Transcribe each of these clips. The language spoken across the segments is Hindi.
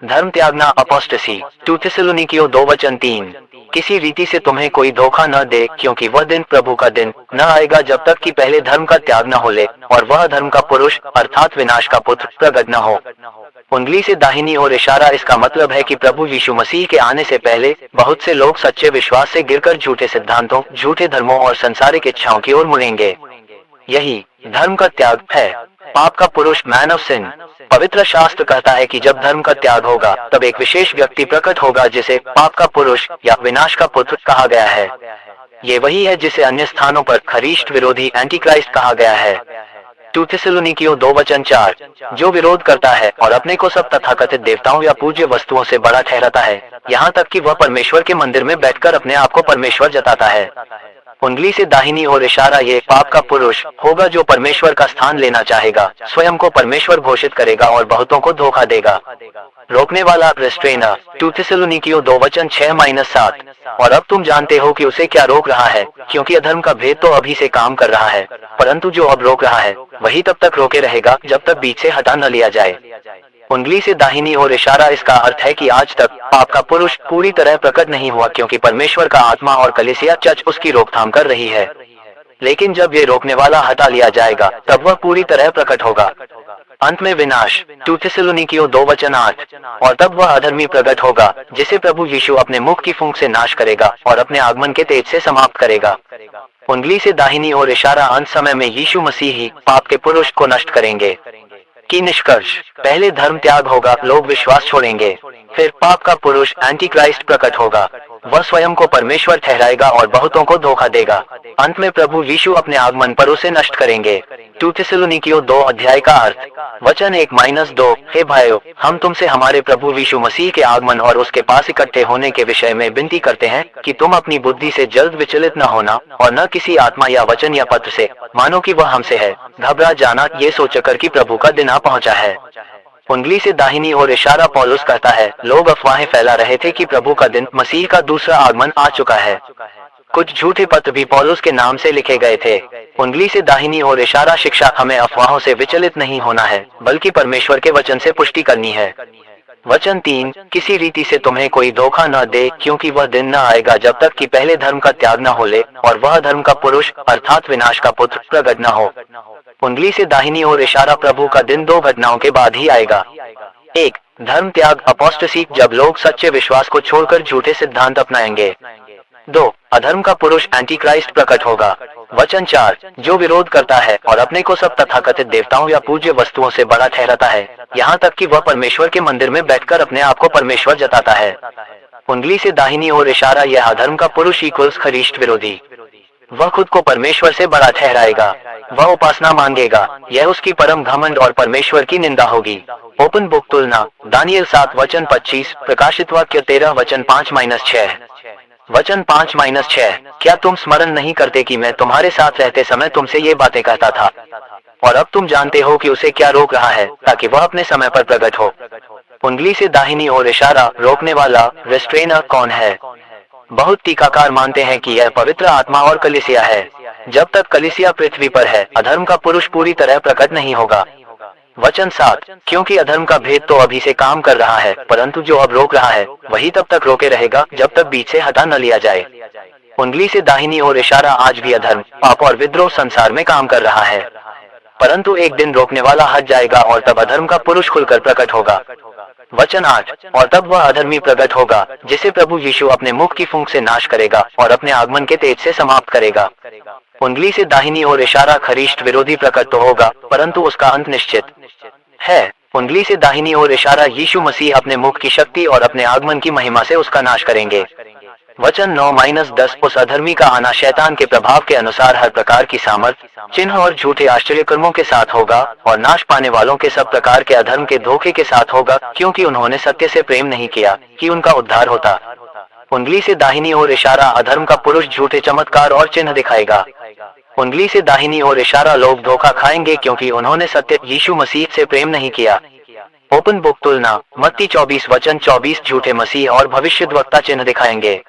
धर्म त्यागना अपोस्टेसी 2 थिस्सलुनीकियों 2:3। किसी रीति से तुम्हें कोई धोखा न दे, क्योंकि वह दिन प्रभु का दिन न आएगा जब तक कि पहले धर्म का त्याग न हो ले और वह धर्म का पुरुष अर्थात विनाश का पुत्र प्रकट न हो। उंगली से दाहिनी ओर इशारा। इसका मतलब है कि प्रभु यीशु मसीह के आने से पहले बहुत से लोग सच्चे विश्वास से गिरकर झूठे सिद्धांतों, झूठे धर्मों और सांसारिक इच्छाओं की ओर मुड़ेंगे। यही धर्म का त्याग है। पाप का पुरुष, मैन ऑफ सिन। पवित्र शास्त्र कहता है कि जब धर्म का त्याग होगा तब एक विशेष व्यक्ति प्रकट होगा जिसे पाप का पुरुष या विनाश का पुत्र कहा गया है। ये वही है जिसे अन्य स्थानों पर खरीष्ट विरोधी एंटी क्राइस्ट कहा गया है। 2 थिस्सलुनीकियों 2:4। जो विरोध करता है और अपने को सब तथाकथित देवताओं या पूज्य वस्तुओं से बड़ा ठहराता है, यहाँ तक कि वह परमेश्वर के मंदिर में बैठकर अपने आप को परमेश्वर जताता है। उंगली से दाहिनी ओर इशारा। ये पाप का पुरुष होगा जो परमेश्वर का स्थान लेना चाहेगा, स्वयं को परमेश्वर घोषित करेगा और बहुतों को धोखा देगा। रोकने वाला, रेस्ट्रेनर। 2 थिस्सलुनीकियों 2:6-7। और अब तुम जानते हो कि उसे क्या रोक रहा है, क्योंकि अधर्म का भेद तो अभी से काम कर रहा है, परंतु जो अब रोक रहा है वही तब तक रोके रहेगा जब तक बीच से हटा न लिया जाए। उंगली से दाहिनी ओर इशारा। इसका अर्थ है कि आज तक पाप का पुरुष पूरी तरह प्रकट नहीं हुआ, क्योंकि परमेश्वर का आत्मा और कलीसिया चर्च उसकी रोकथाम कर रही है। लेकिन जब ये रोकने वाला हटा लिया जाएगा तब वह पूरी तरह प्रकट होगा। अंत में विनाश। 2 थिस्सलुनीकियों 2:8। और तब वह अधर्मी प्रकट होगा जिसे प्रभु यीशु अपने मुख की फूंक से नाश करेगा और अपने आगमन के तेज से समाप्त करेगा। उंगली से दाहिनी ओर इशारा। अंत समय में यीशु मसीह ही पाप के पुरुष को नष्ट करेंगे। की निष्कर्ष। पहले धर्म त्याग होगा, लोग विश्वास छोड़ेंगे। फिर पाप का पुरुष एंटी क्राइस्ट प्रकट होगा। वह स्वयं को परमेश्वर ठहराएगा और बहुतों को धोखा देगा। अंत में प्रभु यीशु अपने आगमन पर उसे नष्ट करेंगे। 2 थिस्सलुनीकियों 2 अध्याय का अर्थ। वचन 1-2। हे भाइयों, हम तुमसे हमारे प्रभु यीशु मसीह के आगमन और उसके पास इकट्ठे होने के विषय में विनती करते हैं कि तुम अपनी बुद्धि से जल्द विचलित न होना और न किसी आत्मा या वचन या पत्र से, मानो कि वह हमसे है, घबरा जाना, ये सोचकर कि प्रभु का दिन आ पहुंचा है। उंगली से दाहिनी ओर इशारा। पौलुस कहता है, लोग अफवाहें फैला रहे थे कि प्रभु का दिन, मसीह का दूसरा आगमन आ चुका है। कुछ झूठे पत्र भी पौलुस के नाम से लिखे गए थे। उंगली से दाहिनी ओर इशारा। शिक्षा। हमें अफवाहों से विचलित नहीं होना है, बल्कि परमेश्वर के वचन से पुष्टि करनी है। वचन 3। किसी रीति से तुम्हें कोई धोखा न दे, क्योंकि वह दिन न आएगा जब तक कि पहले धर्म का त्याग न हो ले और वह धर्म का पुरुष अर्थात विनाश का पुत्र प्रकट न हो। उंगली से दाहिनी ओर इशारा। प्रभु का दिन दो घटनाओं के बाद ही आएगा। 1. धर्म त्याग अपोस्टेसी, जब लोग सच्चे विश्वास को छोड़कर झूठे सिद्धांत अपनाएंगे। 2. अधर्म का पुरुष एंटी क्राइस्ट प्रकट होगा। वचन 4. जो विरोध करता है और अपने को सब तथाकथित देवताओं या पूज्य वस्तुओं से बड़ा ठहराता है, यहाँ तक कि वह परमेश्वर के मंदिर में बैठकर अपने आप को परमेश्वर जताता है। उंगली से दाहिनी ओर इशारा। यह अधर्म का पुरुष इक्वल्स खरीष्ट विरोधी। वह खुद को परमेश्वर से बड़ा ठहराएगा। वह उपासना मांगेगा। यह उसकी परम घमंड और परमेश्वर की निंदा होगी। ओपन बुक तुलना। दानियल 7 वचन 25, प्रकाशित वाक्य 13 वचन 5-6। वचन 5-6। क्या तुम स्मरण नहीं करते कि मैं तुम्हारे साथ रहते समय तुमसे ये बातें कहता था? और अब तुम जानते हो कि उसे क्या रोक रहा है, ताकि वह अपने समय पर प्रकट हो। उंगली से दाहिनी ओर इशारा। रोकने वाला, रेस्ट्रेनर, कौन है? बहुत टीकाकार मानते हैं कि यह पवित्र आत्मा और कलीसिया है। जब तक कलीसिया पृथ्वी पर है, अधर्म का पुरुष पूरी तरह प्रकट नहीं होगा। वचन 7। क्योंकि अधर्म का भेद तो अभी से काम कर रहा है, परंतु जो अब रोक रहा है वही तब तक रोके रहेगा जब तक बीच से हटा न लिया जाए। उंगली से दाहिनी ओर इशारा। आज भी अधर्म, पाप और विद्रोह संसार में काम कर रहा है, परंतु एक दिन रोकने वाला हट जाएगा और तब अधर्म का पुरुष खुलकर प्रकट होगा। वचन 8। और तब वह अधर्मी प्रकट होगा जिसे प्रभु यीशु अपने मुख की फूंक से नाश करेगा और अपने आगमन के तेज से समाप्त करेगा। उंगली से दाहिनी ओर इशारा। खरीष्ट विरोधी प्रकट तो होगा, परंतु उसका अंत निश्चित है। उंगली से दाहिनी ओर इशारा। यीशु मसीह अपने मुख की शक्ति और अपने आगमन की महिमा से उसका नाश करेंगे। वचन 9-10। उस अधर्मी का आना शैतान के प्रभाव के अनुसार हर प्रकार की सामर्थ, चिन्ह और झूठे आश्चर्यकर्मों के साथ होगा, और नाश पाने वालों के सब प्रकार के अधर्म के धोखे के साथ होगा, क्योंकि उन्होंने सत्य से प्रेम नहीं किया कि उनका उद्धार होता। उंगली से दाहिनी ओर इशारा। अधर्म का पुरुष झूठे चमत्कार और चिन्ह दिखाएगा। उंगली से दाहिनी ओर इशारा। लोग धोखा खाएंगे क्योंकि उन्होंने सत्य यीशु मसीह से प्रेम नहीं किया। ओपन बुक तुलना। मत्ती 24 वचन 24। झूठे मसीह और भविष्यद्वक्ता चिन्ह दिखाएंगे।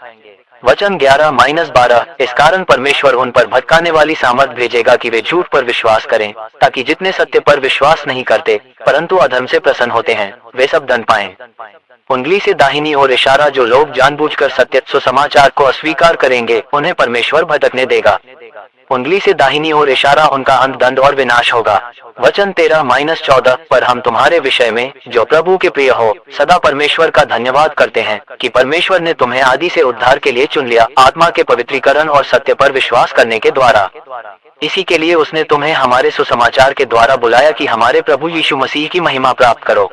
वचन 11-12 इस कारण परमेश्वर उन पर भटकाने वाली सामर्थ भेजेगा कि वे झूठ पर विश्वास करें, ताकि जितने सत्य पर विश्वास नहीं करते परंतु अधर्म से प्रसन्न होते हैं वे सब दंड पाएं। उंगली से दाहिनी ओर इशारा, जो लोग जानबूझकर सत्य सुसमाचार को अस्वीकार करेंगे उन्हें परमेश्वर भटकने देगा। उंगली से दाहिनी ओर इशारा, उनका अंत दंड और विनाश होगा। वचन 13-14 पर हम तुम्हारे विषय में, जो प्रभु के प्रिय हो, सदा परमेश्वर का धन्यवाद करते हैं कि परमेश्वर ने तुम्हें आदि से उद्धार के लिए चुन लिया, आत्मा के पवित्रीकरण और सत्य पर विश्वास करने के द्वारा। इसी के लिए उसने तुम्हें हमारे सुसमाचार के द्वारा बुलाया कि हमारे प्रभु यीशु मसीह की महिमा प्राप्त करो।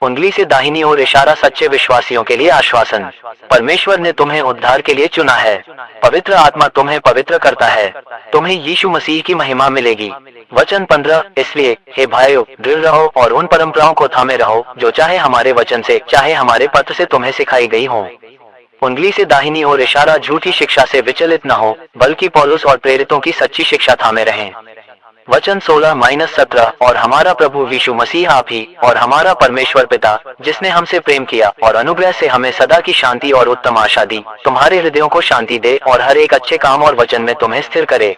उंगली से दाहिनी ओर इशारा, सच्चे विश्वासियों के लिए आश्वासन। परमेश्वर ने तुम्हें उद्धार के लिए चुना है। पवित्र आत्मा तुम्हें पवित्र करता है। तुम्हें यीशु मसीह की महिमा मिलेगी। वचन 15 इसलिए हे भाइयों, दृढ़ रहो और उन परंपराओं को थामे रहो जो चाहे हमारे वचन से चाहे हमारे पत्र से तुम्हें सिखाई गई हो। उंगली से दाहिनी ओर इशारा, झूठी शिक्षा से विचलित न हो, बल्कि पौलुस और प्रेरितों की सच्ची शिक्षा थामे रहें। वचन 16-17 और हमारा प्रभु यीशु मसीह आप ही और हमारा परमेश्वर पिता, जिसने हमसे प्रेम किया और अनुग्रह से हमें सदा की शांति और उत्तम आशा दी, तुम्हारे हृदयों को शांति दे और हर एक अच्छे काम और वचन में तुम्हें स्थिर करे।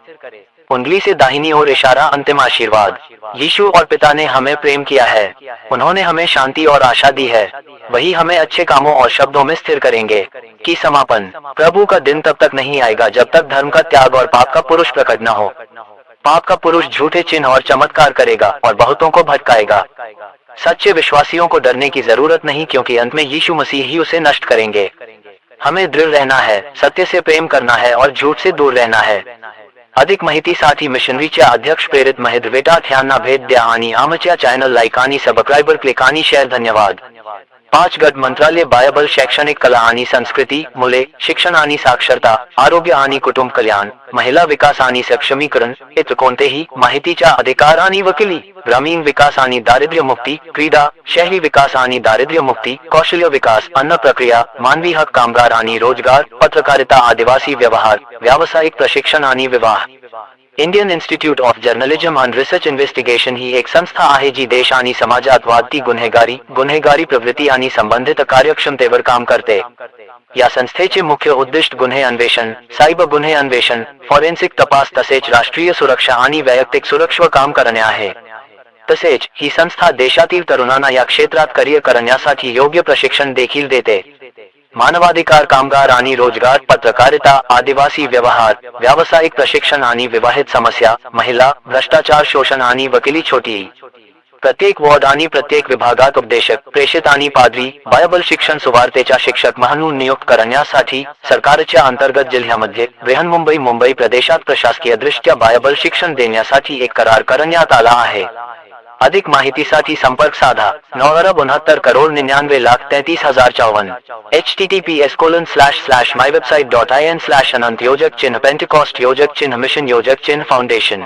उंगली से दाहिनी ओर इशारा, अंतिम आशीर्वाद। यीशु और पिता ने हमें प्रेम किया है, उन्होंने हमें शांति और आशा दी है, वही हमें अच्छे कामों और शब्दों में स्थिर करेंगे। की समापन, प्रभु का दिन तब तक नहीं आएगा जब तक धर्म का त्याग और पाप का पुरुष प्रकट न हो। पाप का पुरुष झूठे चिन्ह और चमत्कार करेगा और बहुतों को भटकाएगा। सच्चे विश्वासियों को डरने की जरूरत नहीं, क्योंकि अंत में यीशु मसीह ही उसे नष्ट करेंगे। हमें दृढ़ रहना है, सत्य से प्रेम करना है और झूठ से दूर रहना है। अधिक माहिती साठी मिशनरीच्या अध्यक्ष प्रेरित महिद्वेटा ध्यान भेट द्या आणि आमच्या चॅनल लाईक आणि सबस्क्राईबर क्लिक आणि शेअर। धन्यवाद। 5 गट मंत्रालय बायबल, शैक्षणिक कला आणि संस्कृती, मुले, शिक्षण आणि साक्षरता, आरोग्य आणि कुटुंब कल्याण, महिला विकास आणि सक्षमीकरण, इतर कोणतेही माहितीच्या अधिकार आणि वकिली, ग्रामीण विकास आणि दारिद्र्य मुक्ती, क्रीडा, शहरी विकास आणि दारिद्र्य मुक्ती, कौशल्य विकास, अन्न प्रक्रिया, मानवी हक, कामगार आणि रोजगार, पत्रकारिता, आदिवासी व्यवहार, व्यावसायिक प्रशिक्षण आणि विवाह। Indian Institute of Journalism and Research investigation ही एक संस्था आहे जी देश आणि समाजात वाढती गुन्हेगारी प्रवृत्ती आणि संबंधित कार्यक्षमतेवर काम करते। या संस्थेचे मुख्य उद्दिष्ट गुन्हे अन्वेषण, सायबर गुन्हे अन्वेषण, फॉरेन्सिक तपास तसेच राष्ट्रीय सुरक्षा आणि वैयक्तिक सुरक्षेवर काम करणे आहे। तसेच ही संस्था देशातील तरुणांना या क्षेत्रात करिअर करण्यासाठी योग्य प्रशिक्षण देखील देते। मानवाधिकार, कामगार आणि रोजगार, पत्रकारिता, आदिवासी व्यवहार, व्यावसायिक प्रशिक्षण आणि विवाहित समस्या, महिला, भ्रष्टाचार, शोषण आणि वकिली। छोटी प्रत्येक वॉर्ड आणि प्रत्येक विभागात उपदेशक, प्रेषित आणि पादरी, बायबल शिक्षण सुवार्तेच्या शिक्षक म्हणून नियुक्त करण्यासाठी सरकारच्या अंतर्गत जिल्ह्यामध्ये बृहन्मुंबई प्रदेशात प्रशासकीयदृष्ट्या बायबल शिक्षण देण्यासाठी एक करार करण्यात आला आहे। अधिक माहितीसाठी संपर्क साधा 9/69,99,33,054 https://mywebsite.in/अनंत योजक चिन्ह पेंटिकॉस्ट योजक चिन्ह मिशन योजक चिन्ह फाउंडेशन।